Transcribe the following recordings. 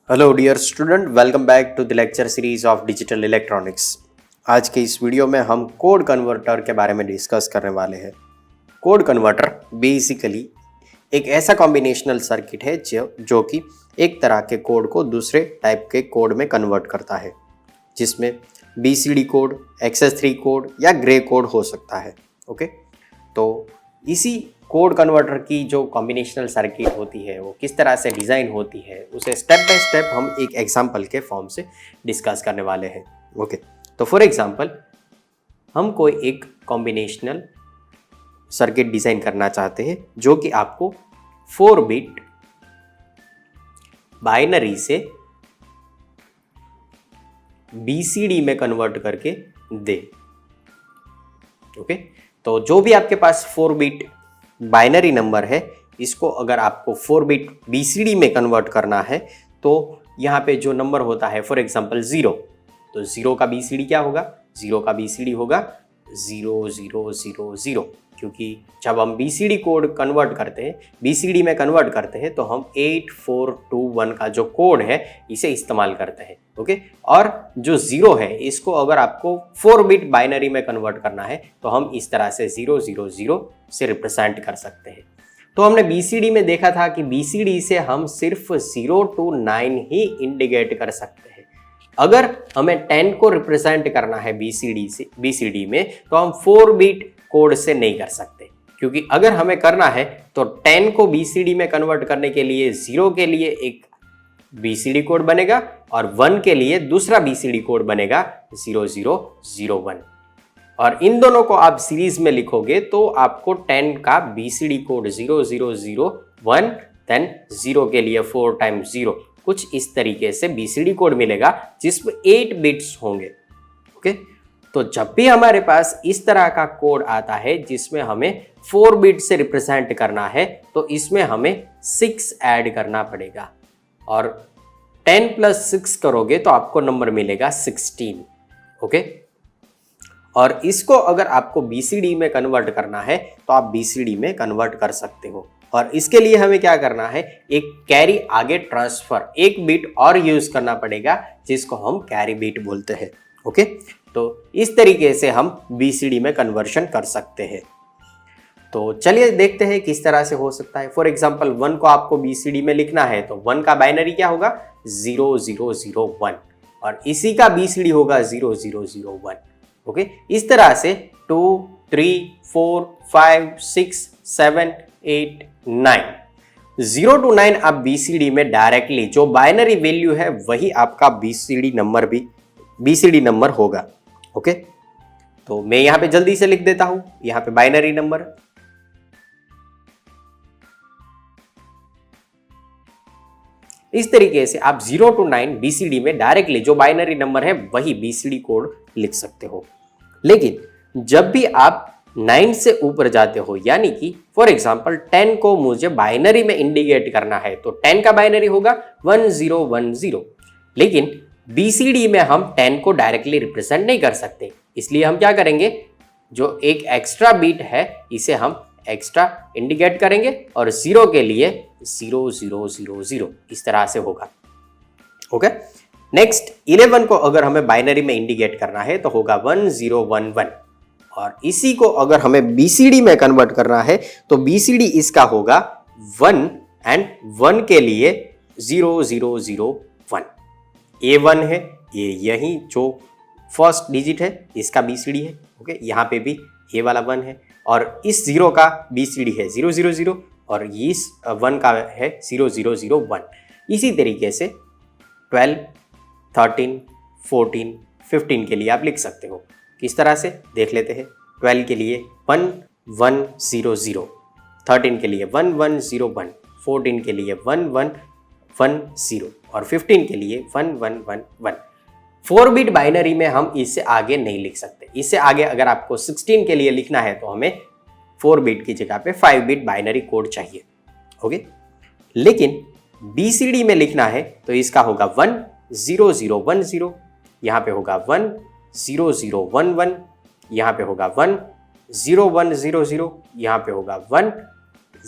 Hello dear student, welcome back to the lecture series of digital electronics. आज के इस video में हम कोड कन्वर्टर के बारे में डिस्कस करने वाले हैं। कोड कन्वर्टर बेसिकली एक ऐसा कॉम्बिनेशनल सर्किट है जो कि एक तरह के कोड को दूसरे टाइप के कोड में कन्वर्ट करता है, जिसमें BCD कोड, XS3 कोड या ग्रे कोड हो सकता है। ओके, तो इसी कोड कन्वर्टर की जो कॉम्बिनेशनल सर्किट होती है वो किस तरह से डिज़ाइन होती है, उसे स्टेप बाय स्टेप हम एक एग्जांपल के फॉर्म से डिस्कस करने वाले हैं। ओके, तो फॉर एग्जांपल हम कोई एक कॉम्बिनेशनल सर्किट डिज़ाइन करना चाहते हैं जो कि आपको 4 बिट बाइनरी से BCD में कन्वर्ट करके दे। ओके, तो जो भी आपके पास 4 बिट बाइनरी नंबर है, इसको अगर आपको 4 बिट BCD में कन्वर्ट करना है तो यहाँ पे जो नंबर होता है, फॉर एग्जांपल 0, तो 0 का BCD क्या होगा? 0 का BCD होगा 0 0 0 0, क्योंकि जब हम BCD कोड कन्वर्ट करते हैं, BCD में कन्वर्ट करते हैं तो हम 8421 का जो कोड है इसे इस्तेमाल करते हैं। ओके, और जो 0 है इसको अगर आपको 4 बिट बाइनरी में कन्वर्ट करना है तो हम इस तरह से 0 0 0 से रिप्रेजेंट कर सकते हैं। तो हमने BCD में देखा था कि BCD से हम सिर्फ 0 to 9 ही इंडिकेट कर सकते हैं। अगर हमें 10 को रिप्रेजेंट करना है BCD में तो हम 4 बिट कोड से नहीं कर सकते, क्योंकि अगर हमें करना है तो 10 को BCD में कन्वर्ट करने के लिए 0 के लिए एक BCD कोड बनेगा और 1 के लिए दूसरा BCD कोड बनेगा 0 0 0 1, और इन दोनों को आप सीरीज में लिखोगे तो आपको 10 का BCD कोड 0 0 0 1, देन 0 के लिए 4 टाइम्स 0, कुछ इस तरीके से BCD कोड मिलेगा जिसमें 8 बिट्स होंगे। ओके, तो जब भी हमारे पास इस तरह का कोड आता है जिसमें हमें 4 बिट से रिप्रेजेंट करना है तो इसमें हमें 6 ऐड करना पड़ेगा, और 10 + 6 करोगे तो आपको नंबर मिलेगा 16। ओके, और इसको अगर आपको BCD में कन्वर्ट करना है तो आप BCD में कन्वर्ट कर सकते हो, और इसके लिए हमें क्या करना है, एक कैरी आगे ट्रांसफर, एक बिट और यूज करना पड़ेगा जिसको हम कैरी बिट बोलते हैं। ओके, तो इस तरीके से हम BCD में कन्वर्शन कर सकते हैं। तो चलिए देखते हैं किस तरह से हो सकता है। फॉर एग्जांपल 1 को आपको BCD में लिखना है तो 1 का बाइनरी क्या होगा? 0 0 0 1, और इसी का BCD होगा 0 0 0 1। ओके, इस तरह से 2 3 4 5 6 7 8 9, 0 to 9 आप BCD में डायरेक्टली जो बाइनरी वैल्यू है वही आपका BCD नंबर होगा। ओके, तो मैं यहां पे जल्दी से लिख देता हूं, यहां पे बाइनरी नंबर इस तरीके से आप 0 to 9 BCD में डायरेक्टली जो बाइनरी नंबर है वही BCD कोड लिख सकते हो। लेकिन जब भी आप 9 से ऊपर जाते हो, यानी कि फॉर एग्जांपल 10 को मुझे बाइनरी में इंडिकेट करना है तो 10 का बाइनरी होगा 1 0 1 0, लेकिन BCD में हम 10 को डायरेक्टली रिप्रेजेंट नहीं कर सकते, इसलिए हम क्या करेंगे, जो एक एक्स्ट्रा बीट है इसे हम एक्स्ट्रा इंडिकेट करेंगे और 0 के लिए 0 0 0 0 इस तरह से होगा। ओके, नेक्स्ट 11 को अगर हमें बाइनरी में इंडिकेट करना है तो होगा 1 0 1 1, और इसी को अगर हमें BCD में कन्वर्ट करना है तो BCD इसका होगा 1, एंड 1 के लिए 0 0 0 1। A1 है, ये यही जो फर्स्ट डिजिट है इसका BCD है। ओके, यहाँ पे भी A वाला 1 है, और इस 0 का BCD है 0 0 0, और इस 1 का है 0 0 0 1। इसी तरीके से 12 13 14 15 के लिए आप लिख सकते हो। किस तरह से देख लेते हैं। 12 के लिए 1 1 0 0, 13 के लिए 1 1 0 1, 14 के लिए 1 1 1 0, और 15 के लिए 1 1 1 1। 4 बिट बाइनरी में हम इससे आगे नहीं लिख सकते। इससे आगे अगर आपको 16 के लिए लिखना है तो हमें 4 बिट की जगह पे 5 बिट बाइनरी कोड चाहिए। ओके, लेकिन BCD में लिखना है तो इसका होगा 1 0 0 1 0, यहाँ पे होगा 1 0 0 1 1, यहाँ पे होगा 1 0 1 0 0, यहाँ पे होगा 1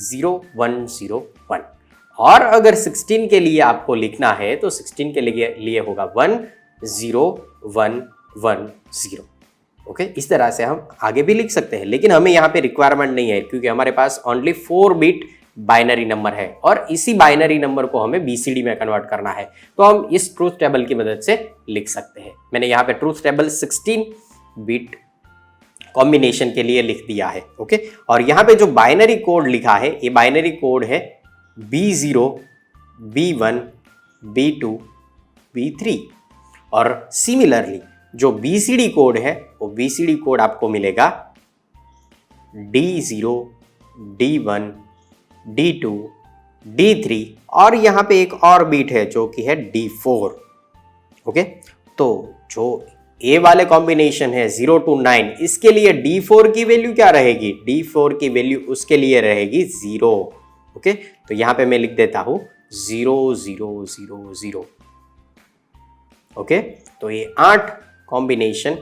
0 1 0 1, और अगर 16 के लिए आपको लिखना है तो 16 के लिए होगा 10110। ओके, इस तरह से हम आगे भी लिख सकते हैं, लेकिन हमें यहाँ पे रिक्वायरमेंट नहीं है क्योंकि हमारे पास ओनली 4 बिट बाइनरी नंबर है और इसी बाइनरी नंबर को हमें बीसीडी में कन्वर्ट करना है। तो हम इस ट्रूथ टेबल की मदद से लिख सकते हैं। मैंने यहाँ पे ट्रूथ टेबल 16 बिट कॉम्बिनेशन के लिए लिख दिया है। ओके, और यहाँ पे जो बाइनरी कोड लिखा है ये बाइनरी कोड है B0 B1 B2 B3 और सिमिलरली जो BCD कोड है वो BCD कोड आपको मिलेगा D0 D1 D2 D3 और यहाँ पे एक और बीट है जो कि है D4। ओके, तो जो ए वाले कॉम्बिनेशन है 0 to 9, इसके लिए D4 की वैल्यू क्या रहेगी? D4 की वैल्यू उसके लिए रहेगी 0। ओके, तो यहां पे मैं लिख देता हूं 0 0 0 0। ओके, तो ये 8 कॉम्बिनेशन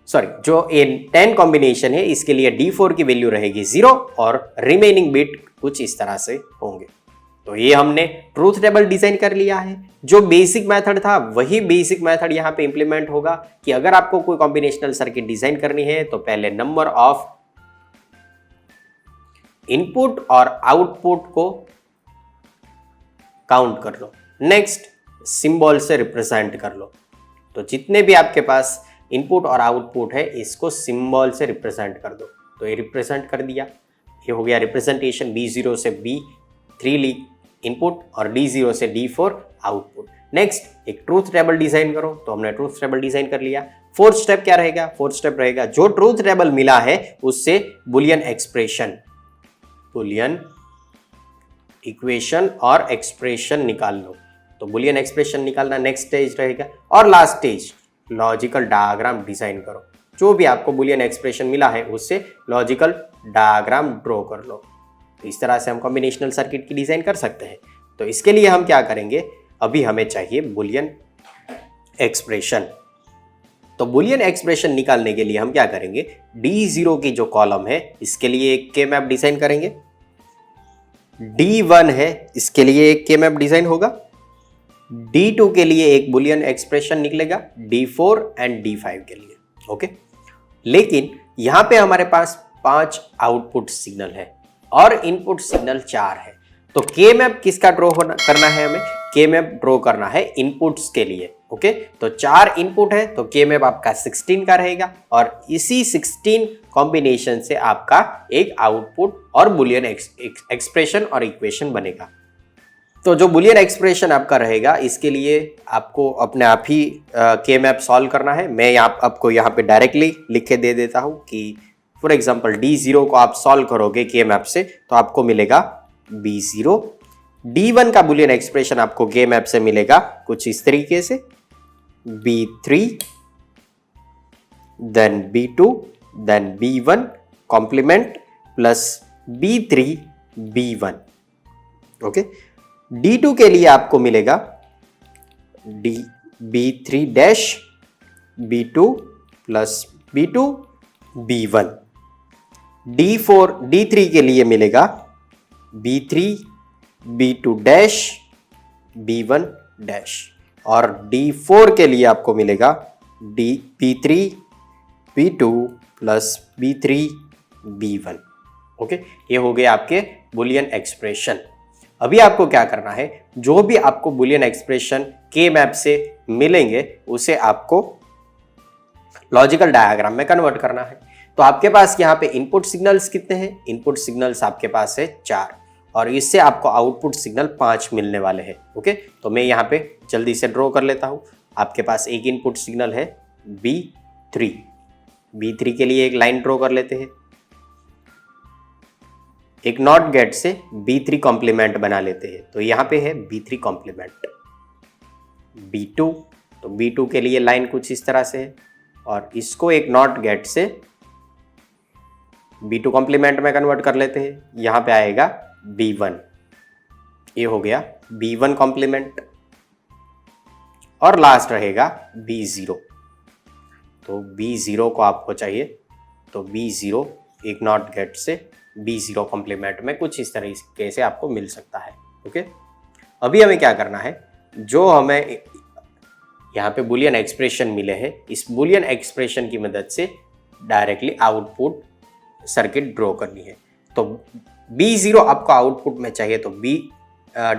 जो ये 10 कॉम्बिनेशन है इसके लिए D4 की वैल्यू रहेगी 0 और रिमेनिंग बिट कुछ इस तरह से होंगे। तो ये हमने ट्रूथ टेबल डिजाइन कर लिया है। जो बेसिक मेथड था वही बेसिक मेथड यहाँ पे इंप्लीमेंट होगा कि अगर आपको कोई कॉम्बिनेशनल सर्किट डिजाइन करनी है तो पहले नंबर ऑफ इनपुट और आउटपुट को काउंट कर लो, नेक्स्ट सिंबल से रिप्रेजेंट कर लो। तो जितने भी आपके पास इनपुट और आउटपुट है इसको सिंबल से रिप्रेजेंट कर दो। तो ये रिप्रेजेंट कर दिया, ये हो गया रिप्रेजेंटेशन। B0 से B3 इनपुट और D0 से D4 आउटपुट। नेक्स्ट एक ट्रूथ टेबल डिजाइन करो, तो हमने ट्रूथ टेबल डिजाइन कर लिया। फोर्थ स्टेप क्या रहेगा? फोर्थ स्टेप रहेगा जो ट्रूथ टेबल मिला है उससे बुलियन इक्वेशन और एक्सप्रेशन निकाल लो। तो बुलियन एक्सप्रेशन निकालना नेक्स्ट स्टेज रहेगा। और last stage logical diagram design करो। जो भी आपको बुलियन एक्सप्रेशन मिला है उससे लॉजिकल डायग्राम ड्रॉ कर लो। तो इस तरह से हम कॉम्बिनेशनल सर्किट की डिजाइन कर सकते हैं। तो इसके लिए हम क्या करेंगे, अभी हमें चाहिए बुलियन एक्सप्रेशन। तो बुलियन एक्सप्रेशन निकालने के लिए हम क्या करेंगे, D0 की जो कॉलम है इसके लिए एक के मैप डिजाइन करेंगे। D1 है इसके लिए एक के मैप डिजाइन होगा। D2 के लिए एक बुलियन एक्सप्रेशन निकलेगा, D4 एंड D5 के लिए। ओके, लेकिन यहां पे हमारे पास 5 आउटपुट सिग्नल है और इनपुट सिग्नल 4 है। तो के मैप किसका ड्रॉ करना है? हमें के मैप ड्रॉ करना है इनपुट्स के लिए। ओके, तो 4 इनपुट है तो के मैप आपका 16 का रहेगा और इसी 16 कॉम्बिनेशन से आपका एक आउटपुट और बुलियन एक्सप्रेशन और इक्वेशन बनेगा। तो जो बुलियन एक्सप्रेशन आपका रहेगा इसके लिए आपको अपने आप ही के मैप सॉल्व करना है। मैं आपको यहाँ पे डायरेक्टली लिख के दे देता हूँ कि फॉर एग्जांपल D0 को आप सॉल्व करोगे के मैप से तो आपको मिलेगा B0। D1 का बुलियन एक्सप्रेशन आपको के मैप से मिलेगा कुछ इस तरीके से, B3 then B2 then B1 complement plus B3 B1। Okay, D2 के लिए आपको मिलेगा B3 dash B2 plus B2 B1। D3 के लिए मिलेगा B3 B2 dash B1 dash और D4 के लिए आपको मिलेगा B3 B2 plus B3 B1। Okay, ये हो गए आपके बुलियन एक्सप्रेशन। अभी आपको क्या करना है, जो भी आपको बुलियन एक्सप्रेशन के मैप से मिलेंगे उसे आपको लॉजिकल डायग्राम में कन्वर्ट करना है। तो आपके पास यहाँ पे इनपुट सिग्नल्स कितने हैं? इनपुट सिग्नल्स आपके पास है 4 और इससे आपको आउटपुट सिग्नल 5 मिलने वाले हैं। ओके, तो मैं यहाँ पे जल्दी से ड्रॉ कर लेता हूँ। आपके पास एक इनपुट सिग्नल है B3 के लिए एक लाइन ड्रॉ कर लेते हैं। एक नॉट गेट से B3 कॉम्प्लीमेंट बना लेते हैं। तो यहाँ पे है B3 कॉम्प्लीमेंट। B2, तो B2 के लिए लाइन कुछ इस तरह से है और इसको एक नॉट गेट से B2 कॉम्प्लीमेंट में कन्वर्ट कर लेते हैं। यहाँ पे आएगा B1, ये हो गया B1 कॉम्प्लीमेंट और लास्ट रहेगा B0। तो B0 को आपको चाहिए तो B0 एक नॉट गेट से B0 कॉम्प्लीमेंट में कुछ इस तरीके से आपको मिल सकता है। ओके, अभी हमें क्या करना है, जो हमें यहाँ पे बुलियन एक्सप्रेशन मिले हैं, इस बुलियन एक्सप्रेशन की मदद से डायरेक्टली आउटपुट सर्किट ड्रॉ करनी है। तो B0 आपको आउटपुट में चाहिए तो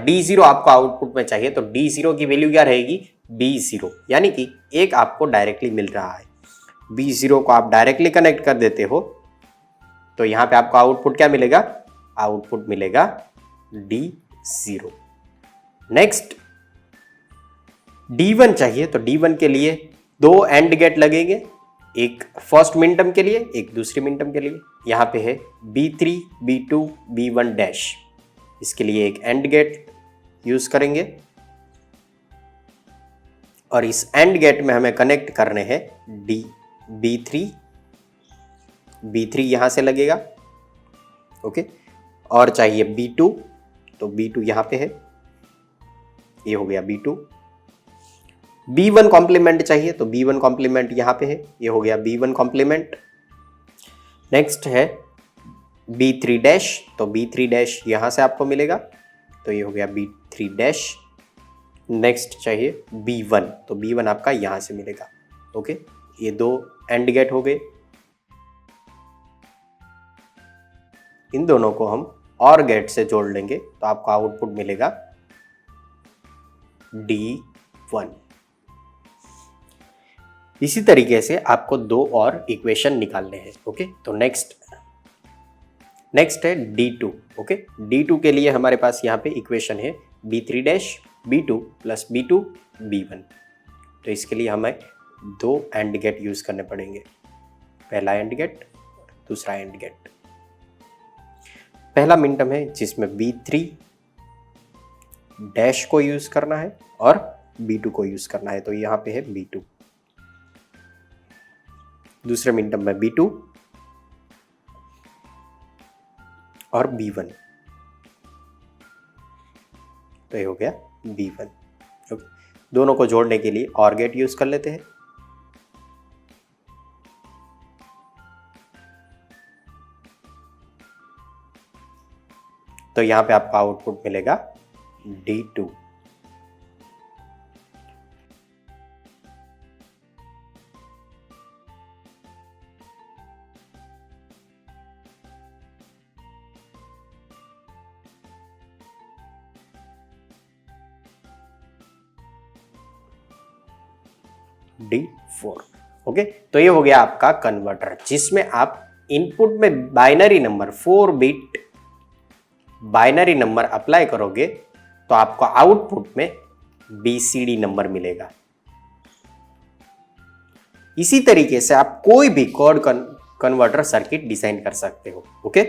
D0 आपको आउटपुट में चाहिए तो D0 की वैल्यू क्या रहेगी, B0, यानी कि एक आपको डायरेक्टली मिल रहा है। B0 को आप डायरेक्टली कनेक्ट कर देते हो तो यहाँ पे आपको आउटपुट क्या मिलेगा, आउटपुट मिलेगा D0। नेक्स्ट D1 चाहिए तो D1 के लिए दो एंड गेट लगेंगे, एक फर्स्ट मिनटर्म के लिए, एक दूसरी मिनटर्म के लिए। यहाँ पे है B3, B2, B1 डैश, इसके लिए एक एंड गेट यूज करेंगे और इस एंड गेट में हमें कनेक्ट करने हैं B3 यहां से लगेगा, ओके। और चाहिए B2 तो B2 यहां पे है, ये हो गया B2। B1 कॉम्प्लीमेंट चाहिए तो B1 कॉम्प्लीमेंट यहां पे है, ये हो गया B1 कॉम्प्लीमेंट। नेक्स्ट है B3 डैश तो B3 डैश यहां से आपको मिलेगा तो ये हो गया B3 डैश। नेक्स्ट चाहिए B1 तो B1 आपका यहां से मिलेगा, ओके। ये दो एंड गेट हो गए, इन दोनों को हम और गेट से जोड़ लेंगे तो आपको आउटपुट मिलेगा D1। इसी तरीके से आपको दो और इक्वेशन निकालने हैं, ओके। तो नेक्स्ट है D2, ओके। D2 के लिए हमारे पास यहाँ पे इक्वेशन है B3 dash B2 plus B2 B1। तो इसके लिए हमें दो एंड गेट यूज करने पड़ेंगे, पहला एंड गेट, दूसरा एंड गेट। पहला मिनटर्म है जिसमें B3 डैश को यूज करना है और B2 को यूज करना है, तो यहाँ पे है B2। दूसरे मिनटर्म में B2 और B1, तो ये हो गया B1, ओके। दोनों को जोड़ने के लिए और गेट यूज कर लेते हैं। तो यहां पे आपका आउटपुट मिलेगा D2। D4, okay. तो ये हो गया आपका कन्वर्टर जिसमें आप इनपुट में binary number 4 bit binary number apply करोगे तो आपको आउटपुट में BCD नंबर मिलेगा। इसी तरीके से आप कोई भी कोड कन्वर्टर सर्किट डिजाइन कर सकते हो, ओके।